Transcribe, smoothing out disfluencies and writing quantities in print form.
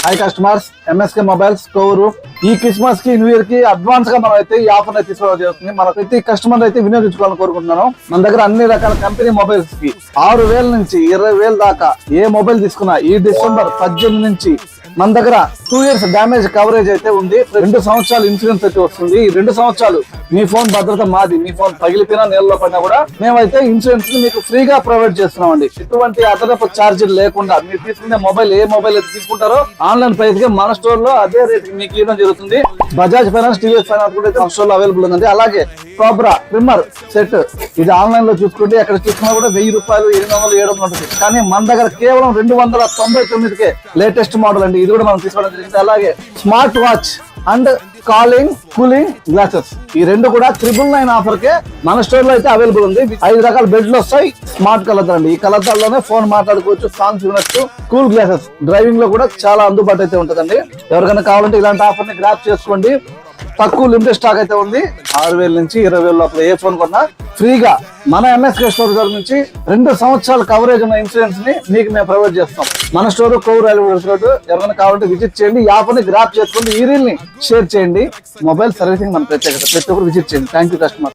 High customers, MSK mobiles Kovur. ఈ Christmas కి, new year కి అడ్వాన్స్ గా మనం అయితే ఈ ఆఫర్ అయితే తీసుకోవడం జరుగుతుంది. మన ప్రతి కస్టమర్ అయితే వినియోగించుకోవాలని కోరుకుంటున్నాను. మన దగ్గర అన్ని రకాల కంపెనీ మొబైల్స్ కి 6,000 నుంచి 20,000 దాకా ఏ మొబైల్ తీసుకున్నా ఈ డిసెంబర్ 18 నుంచి మన దగ్గర 2 years డ్యామేజ్ కవరేజ్ అయితే ఉంది. 2 సంవత్సరాలు ఇన్సూరెన్స్ అయితే వస్తుంది. ఈ 2 సంవత్సరాలు మీ ఫోన్ భద్రత మాది. మీ ఫోన్ పగిలిపోయినా, నీళ్ళలో పడినా కూడా మేమైతే ఇన్సూరెన్స్ ని మీకు ఫ్రీగా ప్రొవైడ్ చేస్తున్నాం అండి. ఎటువంటి అదనపు ఛార్జీలు లేకుండా మీరు తీసుకునే మొబైల్ ఏ మొబైల్ అయితే తీసుకుంటారో ఆన్లైన్ ప్రైస్ కి మన స్టోర్ లో అదే రేట్ మీకు ఇవ్వడం జరుగుతుంది. బజాజ్ ఫైనాన్స్, టీవీఎస్ ఫైనాన్స్ కూడా మన స్టోర్ లో అవైలబుల్ ఉందండి. అలాగే కోబ్రా ట్రిమ్మర్ సెట్ ఇది ఆన్లైన్ లో చూసుకుంటే ఎక్కడ చూసుకున్నా కూడా 1,000 రూపాయలు, 800, 700 ఉంటుంది. కానీ మన దగ్గర కేవలం 299కే లేటెస్ట్ మోడల్ అండి. ఇది కూడా మనం తీసుకోవడం జరిగింది. అలాగే smart watch and calling, cooling glasses ఈ 2 కూడా 999 ఆఫర్ కే మన స్టోర్ లో అయితే అవైలబుల్ ఉంది. 5 రకాల బెడ్లు వస్తాయి. స్మార్ట్ కలర్ అండి. ఈ కలర్ లోనే ఫోన్ మాట్లాడుకోవచ్చు, సాంగ్స్ వినొచ్చు. కూల్ గ్లాసెస్ డ్రైవింగ్ లో కూడా చాలా అందుబాటు అయితే ఉంటుందండి. ఎవరికైనా కావాలంటే ఇలాంటి ఆఫర్ ని గ్రాప్ చేసుకోండి. తక్కువ లిమిటెడ్ స్టాక్ అయితే ఉంది. 6,000 నుంచి 20,000 లోపల ఏ ఫోన్ కొన్నా ఫ్రీగా మన ఎంఎస్కే స్టోర్ నుంచి 2 సంవత్సరాల కవరేజ్ ఉన్న ఇన్సూరెన్స్ ని మీకు మేము ప్రొవైడ్ చేస్తాం. మన స్టోర్ కోవూరు రైల్వే రోడ్. ఎవరైనా కావాలంటే విజిట్ చేయండి. ఈ ఆఫర్ ని గ్రాప్ చేసుకోండి. ఈ రీల్ ని షేర్ చేయండి. మొబైల్ సర్వీసింగ్ మన ప్రత్యేకత. ప్రతి ఒక్కరు విజిట్ చేయండి. Thank you customer.